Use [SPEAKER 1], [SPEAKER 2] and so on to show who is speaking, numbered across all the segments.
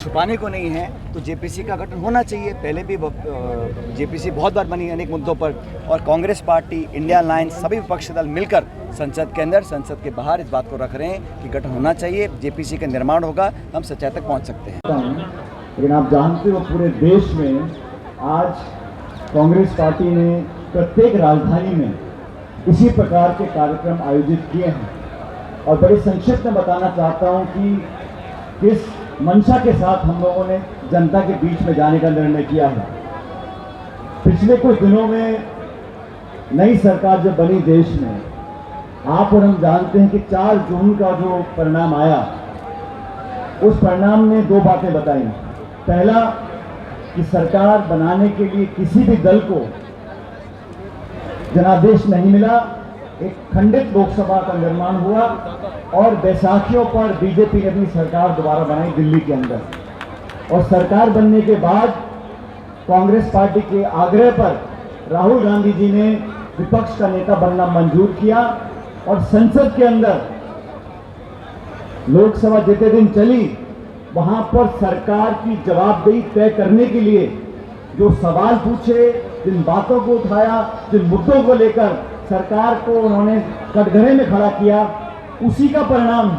[SPEAKER 1] छुपाने को नहीं है तो जेपीसी का गठन होना चाहिए। पहले भी जेपीसी बहुत बार बनी अनेक मुद्दों पर, और कांग्रेस पार्टी, इंडिया अलायंस, सभी विपक्षी दल मिलकर संसद के अंदर, संसद के बाहर इस बात को रख रहे हैं कि गठन होना चाहिए। जेपीसी का निर्माण होगा, हम सच्चाई तक पहुंच सकते हैं।
[SPEAKER 2] लेकिन आप जानते हो पूरे देश में आज कांग्रेस पार्टी ने प्रत्येक राजधानी में इसी प्रकार के कार्यक्रम आयोजित किए हैं, और बड़े संक्षिप्त में बताना चाहता हूं कि किस मंशा के साथ हम लोगों ने जनता के बीच में जाने का निर्णय किया है। पिछले कुछ दिनों में नई सरकार जब बनी देश में, आप और हम जानते हैं कि 4 जून का जो परिणाम आया, उस परिणाम ने 2 बातें बताई। पहला कि सरकार बनाने के लिए किसी भी दल को जनादेश नहीं मिला, एक खंडित लोकसभा का निर्माण हुआ, और बैसाखियों पर बीजेपी ने अपनी सरकार दोबारा बनाई दिल्ली के अंदर। और सरकार बनने के बाद कांग्रेस पार्टी के आग्रह पर राहुल गांधी जी ने विपक्ष का नेता बनना मंजूर किया, और संसद के अंदर लोकसभा जितने दिन चली, वहां पर सरकार की जवाबदेही तय करने के लिए जो सवाल पूछे, जिन बातों को उठाया, जिन मुद्दों को लेकर सरकार को उन्होंने कटघरे में खड़ा किया, उसी का परिणाम है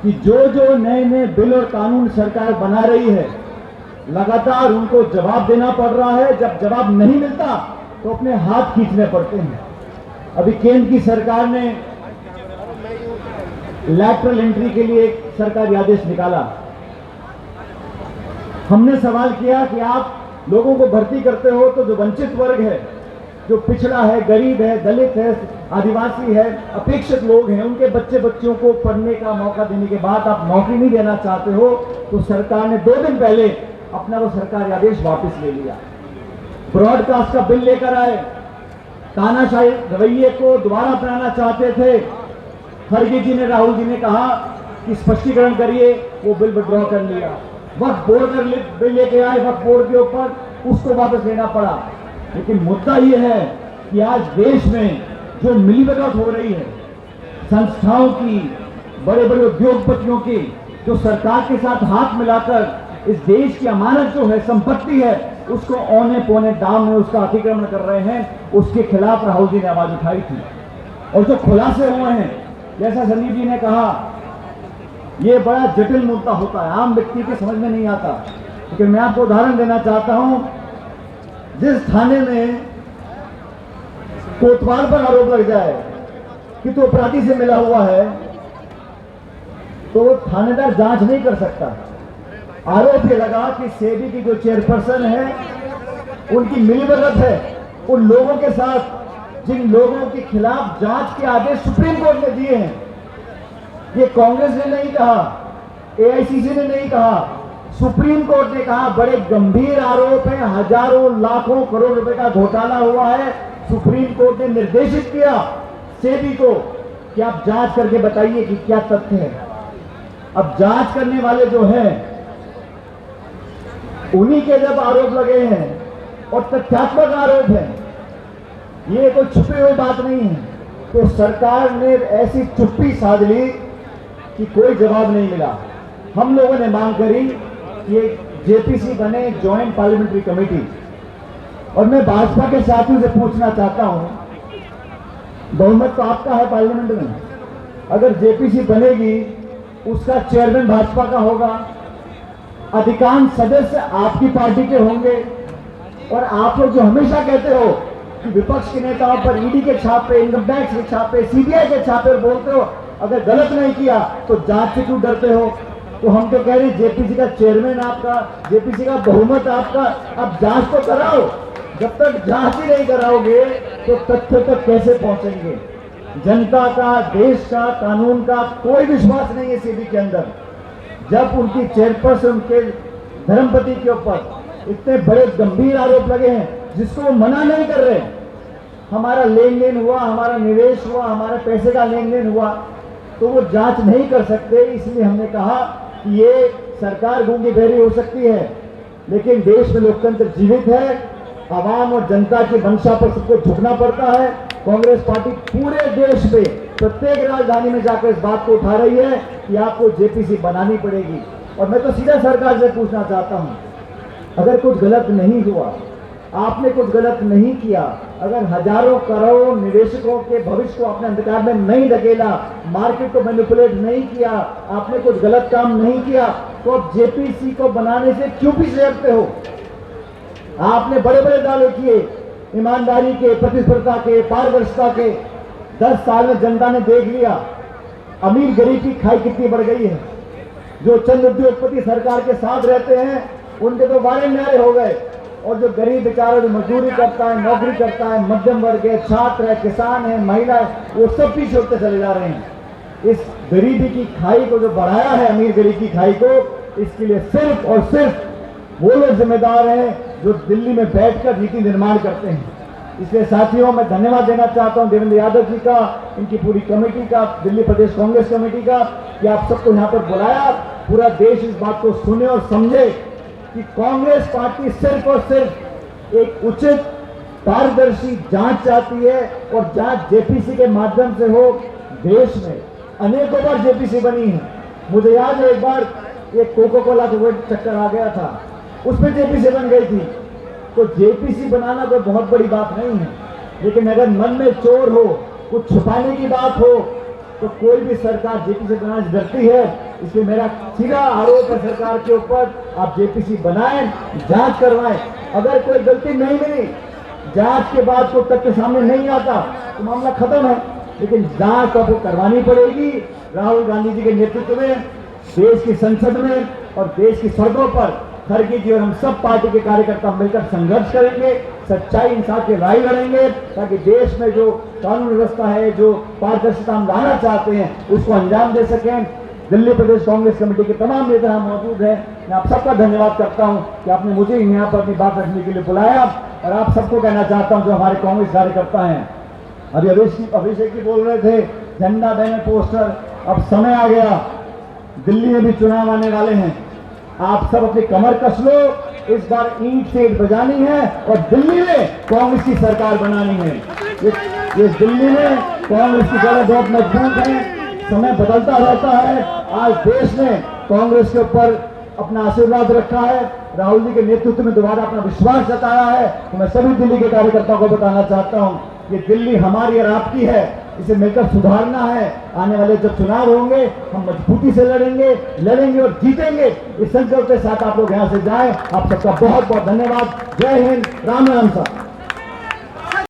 [SPEAKER 2] कि जो नए नए बिल और कानून सरकार बना रही है, लगातार उनको जवाब देना पड़ रहा है। जब जवाब नहीं मिलता तो अपने हाथ खींचने पड़ते हैं। अभी केंद्र की सरकार ने लैटरल एंट्री के लिए एक सरकारी आदेश निकाला। हमने सवाल किया कि आप लोगों को भर्ती करते हो तो जो वंचित वर्ग है, जो पिछड़ा है, गरीब है, दलित है, आदिवासी है, अपेक्षित लोग हैं, उनके बच्चे बच्चियों को पढ़ने का मौका देने के बाद आप नौकरी नहीं देना चाहते हो, तो सरकार ने 2 दिन पहले अपना वो सरकारी आदेश वापस ले लिया। ब्रॉडकास्ट का बिल लेकर आए, तानाशाही रवैये को दोबारा अपनाना चाहते थे। खड़गे जी ने, राहुल जी ने कहा कि स्पष्टीकरण करिए, वो बिल विड्रॉ कर लिया। वक्फ बोर्ड का बिल लेके आए, वक्फ बोर्ड के ऊपर, उसको वापस लेना पड़ा। लेकिन मुद्दा यह है कि आज देश में जो मिलीभगत हो रही है, संस्थाओं की, बड़े बड़े उद्योगपतियों की, जो सरकार के साथ हाथ मिलाकर इस देश की अमानत जो है, संपत्ति है, उसको औने पौने दाम में उसका अतिक्रमण कर रहे हैं, उसके खिलाफ राहुल जी ने आवाज उठाई थी। और जो खुलासे हुए हैं, जैसा संदीप जी ने कहा, यह बड़ा जटिल मुद्दा होता है, आम व्यक्ति के समझ में नहीं आता। लेकिन मैं आपको उदाहरण देना चाहता हूं, जिस थाने में कोतवाल पर आरोप लग जाए कि तो अपराधी से मिला हुआ है, तो थानेदार जांच नहीं कर सकता। आरोप ये लगा कि सेबी की जो चेयरपर्सन है, उनकी मिलीभगत है उन लोगों के साथ जिन लोगों के खिलाफ जांच के आदेश सुप्रीम कोर्ट ने दिए हैं। ये कांग्रेस ने नहीं कहा, एआईसीसी ने नहीं कहा, सुप्रीम कोर्ट ने कहा। बड़े गंभीर आरोप हैं, हजारों लाखों करोड़ रुपए का घोटाला हुआ है। सुप्रीम कोर्ट ने निर्देशित किया सेबी को कि आप जांच करके बताइए कि क्या तथ्य है। अब जांच करने वाले जो हैं, उन्हीं के जब आरोप लगे हैं और तथ्यात्मक आरोप है, ये कोई छुपी हुई बात नहीं है, तो सरकार ने ऐसी चुप्पी साध ली कि कोई जवाब नहीं मिला। हम लोगों ने मांग करी कि जेपीसी बने, ज्वाइंट पार्लियामेंट्री कमेटी। और मैं भाजपा के साथियों से पूछना चाहता हूं, बहुमत तो आपका है पार्लियामेंट में, अगर जेपीसी बनेगी, उसका चेयरमैन भाजपा का होगा, अधिकांश सदस्य आपकी पार्टी के होंगे, और आप लोग जो हमेशा कहते हो कि विपक्ष के नेताओं पर ईडी के छापे, इनकम टैक्स के छापे, सीबीआई के छापे, और बोलते हो अगर गलत नहीं किया तो जांच से क्यों डरते हो? तो हम तो कह रहे हैं जेपीसी का चेयरमैन आपका, जेपीसी का बहुमत आपका, अब जांच तो कराओ। जब तक जांच ही नहीं कराओगे तो तथ्य तक कैसे पहुंचेंगे? जनता का, देश का, कानून का कोई विश्वास नहीं है सेबी के अंदर। जब उनकी चेयरपर्सन के धर्मपति के ऊपर इतने बड़े गंभीर आरोप लगे हैं, जिसको वो मना नहीं कर रहे, हमारा लेन देन हुआ, हमारा निवेश हुआ, हमारे पैसे का लेन देन हुआ, तो वो जांच नहीं कर सकते। इसलिए हमने कहा कि ये सरकार गूंगी बहरी हो सकती है, लेकिन देश में लोकतंत्र जीवित है। आवाम और जनता की मंशा पर सबको झुकना पड़ता है। कांग्रेस पार्टी पूरे देश में प्रत्येक राजधानी में जाकर इस बात को उठा रही है कि आपको जेपीसी बनानी पड़ेगी। और मैं तो सीधा सरकार से पूछना चाहता हूं, अगर कुछ गलत नहीं हुआ, आपने कुछ गलत नहीं किया, अगर हजारों करोड़ निवेशकों के भविष्य को अपने अंधकार में नहीं धकेला, मार्केट को मैनिपुलेट नहीं किया, आपने कुछ गलत काम नहीं किया, तो अब जेपीसी को बनाने से क्यों पीछे हटते हो? आपने बड़े बड़े दावे किए, ईमानदारी के, प्रतिस्पर्धा के, पारदर्शिता के। 10 साल में जनता ने देख लिया अमीर गरीब की खाई कितनी बढ़ गई है। जो चंद उद्योगपति सरकार के साथ रहते हैं उनके तो वारे न्यारे हो गए, और जो गरीब बेचारा जो मजदूरी करता है, नौकरी करता है, मध्यम वर्ग है, छात्र है, किसान है, महिला है, वो सब पीछे होते चले जा रहे हैं। इस गरीबी की खाई को जो बढ़ाया है, अमीर गरीब की खाई को, इसके लिए सिर्फ और सिर्फ वो लोग जिम्मेदार हैं जो दिल्ली में बैठकर नीति निर्माण करते हैं। इसलिए साथियों, मैं धन्यवाद देना चाहता हूं देवेंद्र यादव जी का, इनकी पूरी कमेटी का, दिल्ली प्रदेश कांग्रेस कमेटी का, कि आप सबको यहाँ पर बुलाया। पूरा देश इस बात को सुने और समझे कि कांग्रेस पार्टी सिर्फ और सिर्फ एक उचित पारदर्शी जांच चाहती है, और जांच जेपीसी के माध्यम से हो। देश में अनेकों बार जेपीसी बनी है। मुझे याद है एक बार एक कोको कोला का चक्कर आ गया था, उसमें जेपीसी बन गई थी। तो जेपीसी बनाना कोई बहुत बड़ी बात नहीं है, लेकिन अगर मन में चोर हो, कुछ छुपाने की बात हो, तो कोई भी सरकार जेपीसी बनाने से डरती है। इसलिए मेरा सीधा आरोप है सरकार के ऊपर, आप जेपीसी बनाएं, जांच करवाएं। अगर कोई गलती नहीं मिली, जांच के बाद कोई तथ्य सामने नहीं आता, तो मामला खत्म है। लेकिन जांच तो आपको करवानी पड़ेगी। राहुल गांधी जी के नेतृत्व में देश की संसद में और देश की सड़कों पर खड़गे जी और हम सब पार्टी के कार्यकर्ता मिलकर संघर्ष करेंगे, सच्चाई इंसाफ की लड़ाई लड़ेंगे, ताकि देश में जो कानून व्यवस्था है, जो पारदर्शिता हम लाना चाहते हैं, उसको अंजाम दे सकें। दिल्ली प्रदेश कांग्रेस कमेटी के तमाम नेता यहाँ मौजूद हैं। मैं आप सबका धन्यवाद करता हूँ कि आपने मुझे यहाँ पर अपनी बात रखने के लिए बुलाया। और आप सबको कहना चाहता हूँ जो हमारे कांग्रेस कार्यकर्ता हैं, अभी अभिषेक जी बोल रहे थे झंडा, बैनर, पोस्टर, अब समय आ गया, दिल्ली में भी चुनाव आने वाले हैं। आप सब अपनी कमर कस लो, इस बार ईंट से ईंट बजानी है और दिल्ली में कांग्रेस की सरकार बनानी है। ये दिल्ली में कांग्रेस की जगह बहुत मजबूत है। समय बदलता रहता है। आज देश ने कांग्रेस के ऊपर अपना आशीर्वाद रखा है, राहुल जी के नेतृत्व में दोबारा अपना विश्वास जताया है। तो मैं सभी दिल्ली के कार्यकर्ताओं को बताना चाहता हूँ कि दिल्ली हमारी और आपकी है, इसे मिलकर सुधारना है। आने वाले जब चुनाव होंगे, हम मजबूती से लड़ेंगे और जीतेंगे। इस संकल्प के साथ आप लोग यहाँ से जाएं। आप सबका बहुत बहुत धन्यवाद। जय हिंद, राम राम साहब।